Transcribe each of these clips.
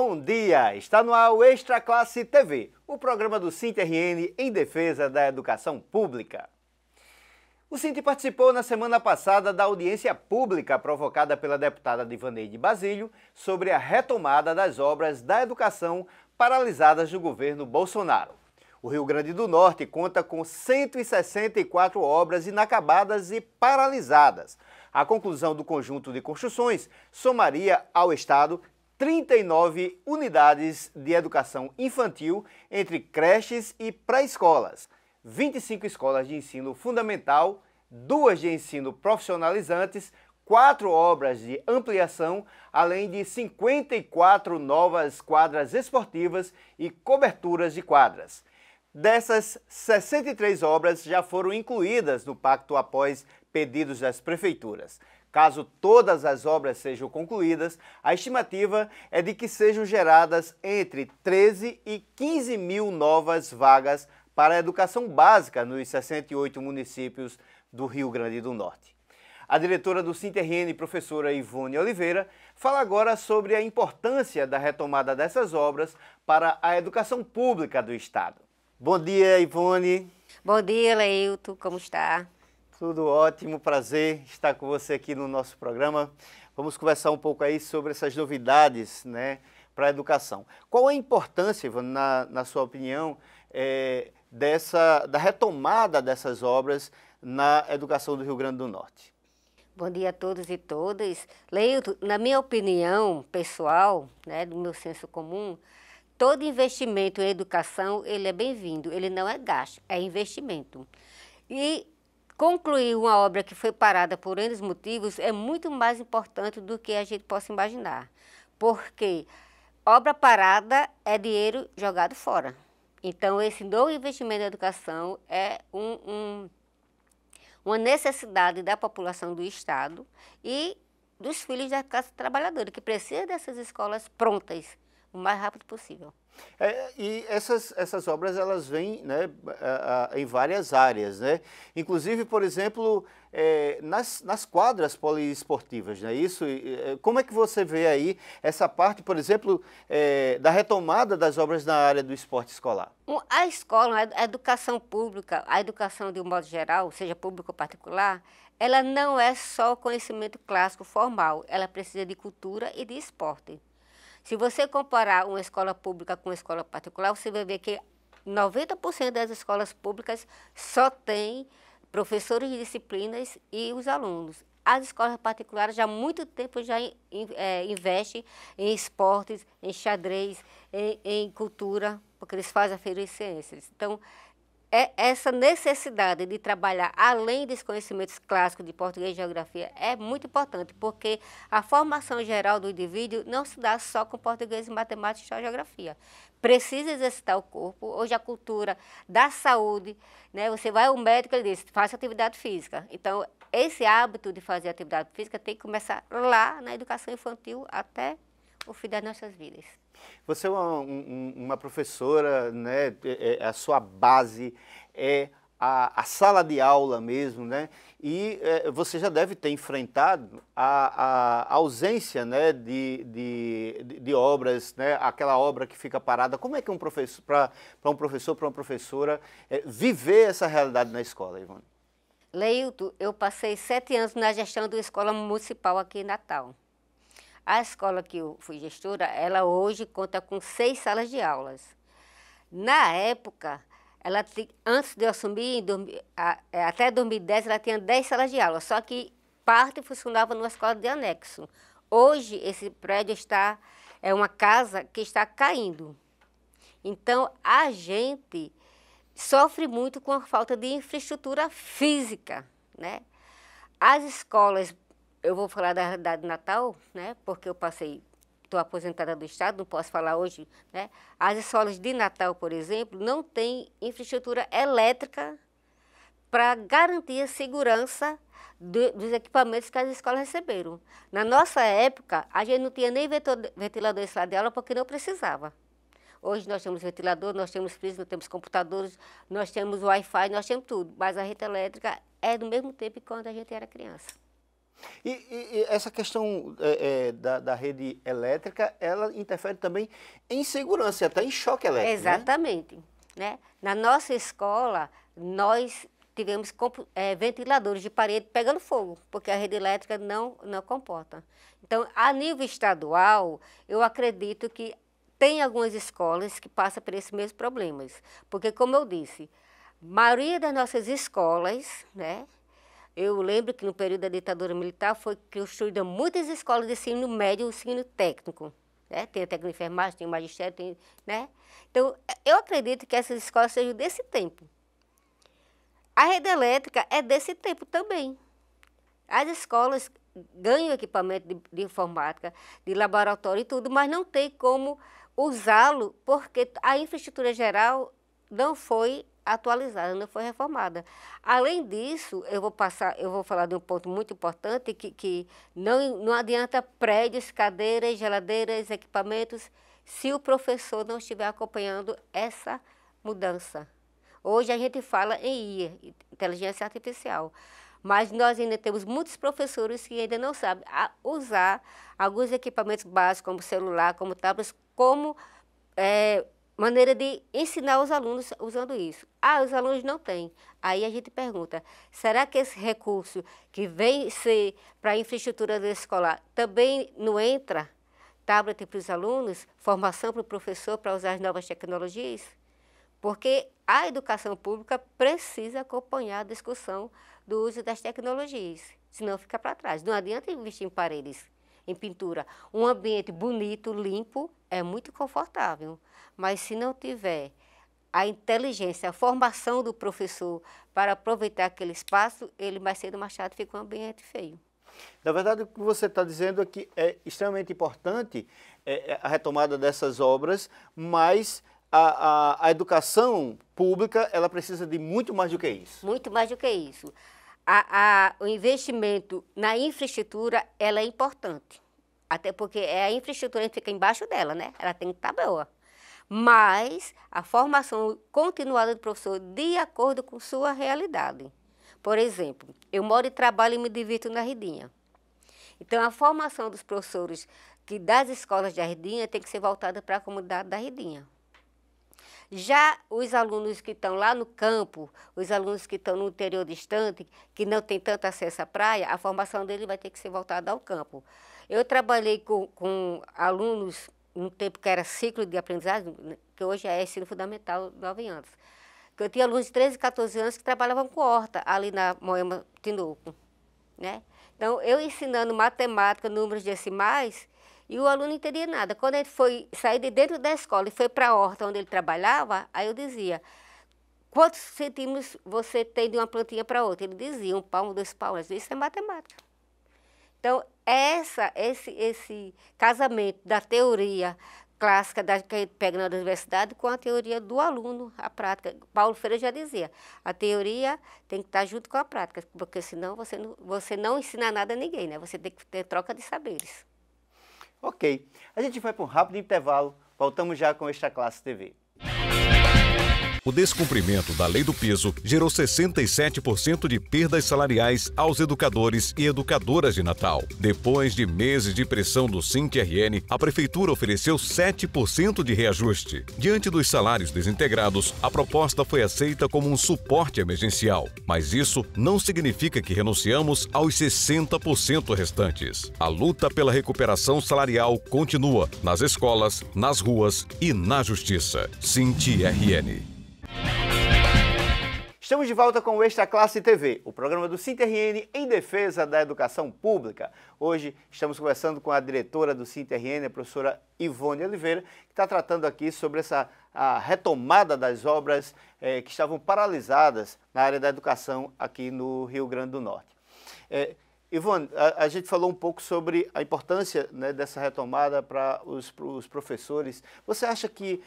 Bom dia! Está no ar o Extra Classe TV, o programa do SINT-RN em defesa da educação pública. O SINT participou na semana passada da audiência pública provocada pela deputada Divaneide Basílio sobre a retomada das obras da educação paralisadas do governo Bolsonaro. O Rio Grande do Norte conta com 164 obras inacabadas e paralisadas. A conclusão do conjunto de construções somaria ao Estado 39 unidades de educação infantil entre creches e pré-escolas, 25 escolas de ensino fundamental, 2 de ensino profissionalizantes, 4 obras de ampliação, além de 54 novas quadras esportivas e coberturas de quadras. Dessas, 63 obras já foram incluídas no pacto após pedidos das prefeituras. Caso todas as obras sejam concluídas, a estimativa é de que sejam geradas entre 13 e 15 mil novas vagas para a educação básica nos 68 municípios do Rio Grande do Norte. A diretora do SINT-RN, professora Ivone Oliveira, fala agora sobre a importância da retomada dessas obras para a educação pública do Estado. Bom dia, Ivone. Bom dia, Leilton. Como está? Tudo ótimo, prazer estar com você aqui no nosso programa. Vamos conversar um pouco aí sobre essas novidades, né, para a educação. Qual a importância, Ivone, na sua opinião, da retomada dessas obras na educação do Rio Grande do Norte? Bom dia a todos e todas. Leilton, na minha opinião pessoal, né, do meu senso comum, todo investimento em educação, ele é bem-vindo, ele não é gasto, é investimento. E concluir uma obra que foi parada por N motivos é muito mais importante do que a gente possa imaginar. Porque obra parada é dinheiro jogado fora. Então, esse novo investimento na educação é uma necessidade da população do Estado e dos filhos da classe trabalhadora, que precisa dessas escolas prontas o mais rápido possível. E essas obras, elas vêm, né, em várias áreas, né? Inclusive, por exemplo, nas quadras poliesportivas, não é isso? Como é que você vê aí essa parte, por exemplo, da retomada das obras na área do esporte escolar? A escola, a educação pública, a educação de um modo geral, seja pública ou particular, ela não é só conhecimento clássico formal, ela precisa de cultura e de esporte. Se você comparar uma escola pública com uma escola particular, você vai ver que 90% das escolas públicas só tem professores de disciplinas e os alunos. As escolas particulares já há muito tempo já investem em esportes, em xadrez, em cultura, porque eles fazem a feira de ciências. Então, essa necessidade de trabalhar além dos conhecimentos clássicos de português e geografia é muito importante, porque a formação geral do indivíduo não se dá só com português, matemática, história e geografia. Precisa exercitar o corpo. Hoje a cultura da saúde, né? Você vai ao médico e ele diz, faça atividade física. Então, esse hábito de fazer atividade física tem que começar lá na educação infantil até o fim das nossas vidas. Você é uma professora, né? A sua base é a sala de aula mesmo, né? E você já deve ter enfrentado a ausência, né, de obras, né? Aquela obra que fica parada. Como é que para uma professora, viver essa realidade na escola, Ivone? Leilton, eu passei 7 anos na gestão de uma escola municipal aqui em Natal. A escola que eu fui gestora, ela hoje conta com 6 salas de aulas. Na época, antes de eu assumir, até 2010, ela tinha 10 salas de aula, só que parte funcionava numa escola de anexo. Hoje, esse prédio é uma casa que está caindo. Então, a gente sofre muito com a falta de infraestrutura física, né? As escolas, eu vou falar da realidade de Natal, né? Porque estou aposentada do Estado, não posso falar hoje, né? As escolas de Natal, por exemplo, não têm infraestrutura elétrica para garantir a segurança dos equipamentos que as escolas receberam. Na nossa época, a gente não tinha nem ventilador em sala de aula porque não precisava. Hoje nós temos ventilador, nós temos freezer, nós temos computadores, nós temos Wi-Fi, nós temos tudo. Mas a rede elétrica é do mesmo tempo que quando a gente era criança. E essa questão da rede elétrica, ela interfere também em segurança, até em choque elétrico, Exatamente. Né? Na nossa escola, nós tivemos ventiladores de parede pegando fogo, porque a rede elétrica não comporta. Então, a nível estadual, eu acredito que tem algumas escolas que passam por esses mesmos problemas. Porque, como eu disse, a maioria das nossas escolas, né? Eu lembro que no período da ditadura militar foi construída muitas escolas de ensino médio e ensino técnico. Né? Tem a técnica de enfermagem, tem o magistério, tem, né? Então, eu acredito que essas escolas sejam desse tempo. A rede elétrica é desse tempo também. As escolas ganham equipamento de informática, de laboratório e tudo, mas não tem como usá-lo porque a infraestrutura geral não foi atualizada, não foi reformada. Além disso, eu vou falar de um ponto muito importante, que não adianta prédios, cadeiras, geladeiras, equipamentos, se o professor não estiver acompanhando essa mudança. Hoje a gente fala em IA, inteligência artificial, mas nós ainda temos muitos professores que ainda não sabem usar alguns equipamentos básicos, como celular, como tablets, como maneira de ensinar os alunos usando isso. Os alunos não têm. Aí a gente pergunta, será que esse recurso que vem ser para a infraestrutura escolar também não entra? Tablet para os alunos, formação para o professor para usar as novas tecnologias? Porque a educação pública precisa acompanhar a discussão do uso das tecnologias, senão fica para trás. Não adianta investir em paredes, em pintura. Um ambiente bonito, limpo, é muito confortável, mas se não tiver a inteligência, a formação do professor para aproveitar aquele espaço, ele mais cedo ou mais tarde fica um ambiente feio. Na verdade, o que você está dizendo é que é extremamente importante a retomada dessas obras, mas a educação pública, ela precisa de muito mais do que isso. Muito mais do que isso. O investimento na infraestrutura, ela é importante. Até porque a infraestrutura, a gente fica embaixo dela, né? Ela tem que estar boa. Mas a formação continuada do professor de acordo com sua realidade. Por exemplo, eu moro e trabalho e me divirto na Ridinha. Então, a formação dos professores das escolas de Ridinha tem que ser voltada para a comunidade da Ridinha. Já os alunos que estão lá no campo, os alunos que estão no interior distante, que não têm tanto acesso à praia, a formação dele vai ter que ser voltada ao campo. Eu trabalhei com alunos no tempo que era ciclo de aprendizagem, que hoje é ensino fundamental, 9 anos. Eu tinha alunos de 13, 14 anos que trabalhavam com horta, ali na Moema Tinoco, né? Então, eu ensinando matemática, números decimais, e o aluno não entendia nada. Quando ele foi sair de dentro da escola e foi para a horta onde ele trabalhava, aí eu dizia, quantos centímetros você tem de uma plantinha para outra? Ele dizia, 1 palmo, 2 palmos. Isso é matemática. Então, esse casamento da teoria clássica que a gente pega na universidade com a teoria do aluno, a prática. Paulo Freire já dizia, a teoria tem que estar junto com a prática, porque senão você não ensina nada a ninguém, né? Você tem que ter troca de saberes. Ok, a gente vai para um rápido intervalo, voltamos já com o Extra Classe TV. O descumprimento da lei do piso gerou 67% de perdas salariais aos educadores e educadoras de Natal. Depois de meses de pressão do SINT-RN, a Prefeitura ofereceu 7% de reajuste. Diante dos salários desintegrados, a proposta foi aceita como um suporte emergencial. Mas isso não significa que renunciamos aos 60% restantes. A luta pela recuperação salarial continua nas escolas, nas ruas e na justiça. SINT-RN. Estamos de volta com o Extra Classe TV, o programa do SINT-RN em defesa da educação pública. Hoje estamos conversando com a diretora do SINT-RN, a professora Ivone Oliveira, que está tratando aqui sobre a retomada das obras que estavam paralisadas na área da educação aqui no Rio Grande do Norte. Ivone, a gente falou um pouco sobre a importância, né, dessa retomada para os professores. Você acha que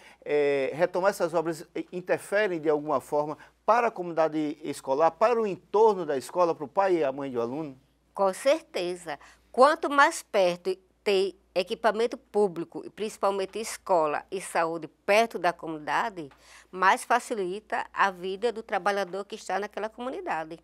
retomar essas obras interferem de alguma forma para a comunidade escolar, para o entorno da escola, para o pai e a mãe do aluno? Com certeza. Quanto mais perto ter equipamento público, principalmente escola e saúde, perto da comunidade, mais facilita a vida do trabalhador que está naquela comunidade.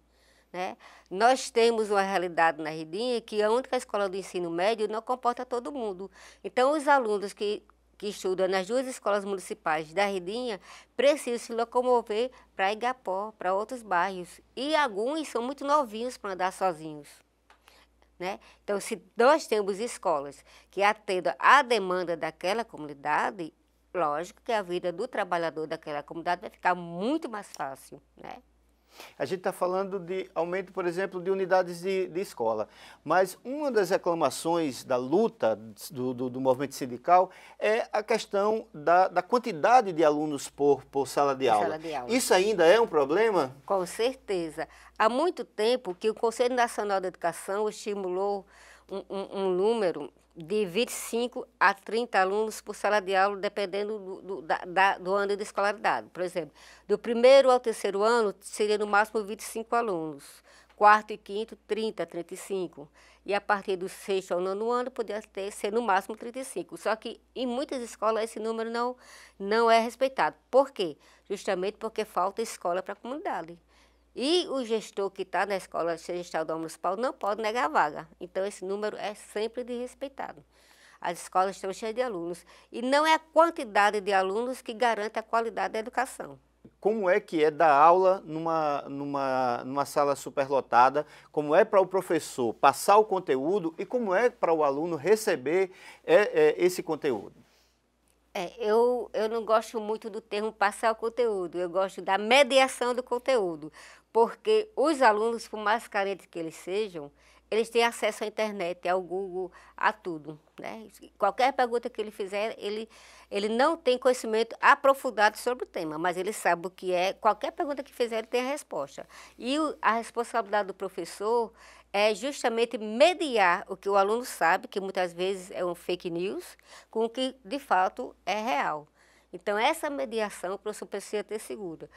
né? Nós temos uma realidade na Redinha que a única escola do ensino médio não comporta todo mundo. Então, os alunos que estudam nas duas escolas municipais da Redinha precisam se locomover para Igapó, para outros bairros. E alguns são muito novinhos para andar sozinhos, né? Então, se nós temos escolas que atendam à demanda daquela comunidade, lógico que a vida do trabalhador daquela comunidade vai ficar muito mais fácil, né? A gente está falando de aumento, por exemplo, de unidades de escola, mas uma das reclamações da luta do movimento sindical é a questão da quantidade de alunos por sala de aula. Isso ainda é um problema? Com certeza. Há muito tempo que o Conselho Nacional de Educação estimulou um número de 25 a 30 alunos por sala de aula, dependendo do ano de escolaridade. Por exemplo, do primeiro ao terceiro ano, seria no máximo 25 alunos. Quarto e quinto, 30, 35. E a partir do sexto ao nono ano, poderia ser no máximo 35. Só que em muitas escolas esse número não é respeitado. Por quê? Justamente porque falta escola para a comunidade. E o gestor que está na escola, seja estadual ou municipal, não pode negar a vaga. Então, esse número é sempre desrespeitado. As escolas estão cheias de alunos. E não é a quantidade de alunos que garante a qualidade da educação. Como é que é dar aula numa sala superlotada? Como é para o professor passar o conteúdo e como é para o aluno receber esse conteúdo? Eu não gosto muito do termo passar o conteúdo, eu gosto da mediação do conteúdo, porque os alunos, por mais carentes que eles sejam, eles têm acesso à internet, ao Google, a tudo, né? Qualquer pergunta que ele fizer, ele não tem conhecimento aprofundado sobre o tema, mas ele sabe o que é, qualquer pergunta que fizer, ele tem a resposta. E a responsabilidade do professor é justamente mediar o que o aluno sabe, que muitas vezes é um fake news, com o que de fato é real. Então, essa mediação o professor precisa ter segura.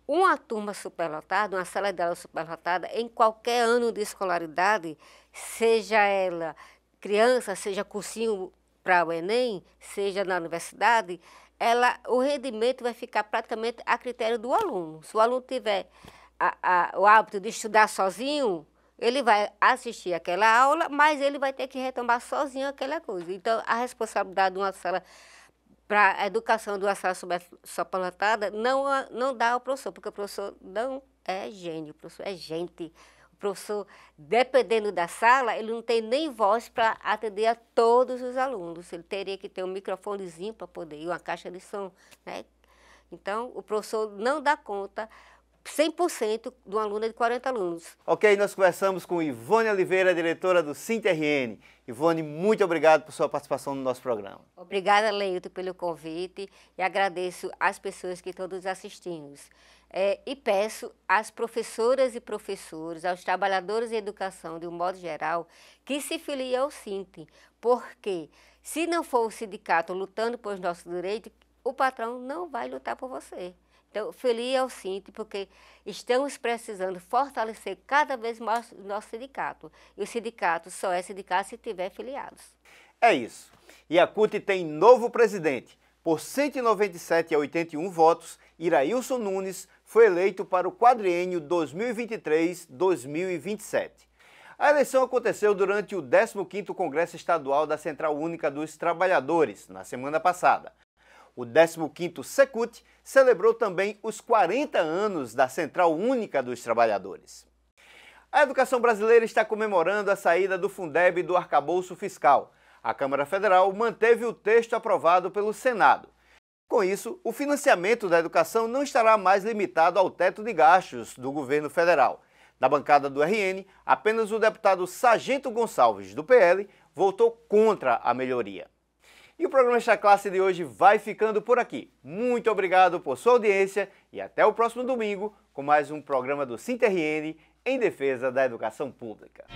Uma turma superlotada, uma sala de aula superlotada, em qualquer ano de escolaridade, seja ela criança, seja cursinho para o Enem, seja na universidade, o rendimento vai ficar praticamente a critério do aluno. Se o aluno tiver o hábito de estudar sozinho, ele vai assistir aquela aula, mas ele vai ter que retomar sozinho aquela coisa. Então, a responsabilidade de uma sala, para a educação de uma sala superlotada, não dá ao professor, porque o professor não é gênio, o professor é gente. O professor, dependendo da sala, ele não tem nem voz para atender a todos os alunos. Ele teria que ter um microfonezinho para poder ir, uma caixa de som, né? Então, o professor não dá conta 100% de uma aluna de 40 alunos. Ok, nós conversamos com Ivone Oliveira, diretora do SINT-RN. Ivone, muito obrigado por sua participação no nosso programa. Obrigada, Leilton, pelo convite e agradeço às pessoas que estão nos assistindo. E peço às professoras e professores, aos trabalhadores de educação, de um modo geral, que se filiem ao SINT, porque se não for o sindicato lutando por nossos direitos, o patrão não vai lutar por você. Então, filie ao SINT, porque estamos precisando fortalecer cada vez mais o nosso sindicato. E o sindicato só é sindicato se tiver filiados. É isso. E a CUT tem novo presidente. Por 197 a 81 votos, Irailson Nunes foi eleito para o quadriênio 2023-2027. A eleição aconteceu durante o 15º Congresso Estadual da Central Única dos Trabalhadores, na semana passada. O 15º Secult celebrou também os 40 anos da Central Única dos Trabalhadores. A educação brasileira está comemorando a saída do Fundeb do arcabouço fiscal. A Câmara Federal manteve o texto aprovado pelo Senado. Com isso, o financiamento da educação não estará mais limitado ao teto de gastos do governo federal. Na bancada do RN, apenas o deputado Sargento Gonçalves, do PL, votou contra a melhoria. E o programa Extra Classe de hoje vai ficando por aqui. Muito obrigado por sua audiência e até o próximo domingo com mais um programa do SINT-RN em defesa da educação pública.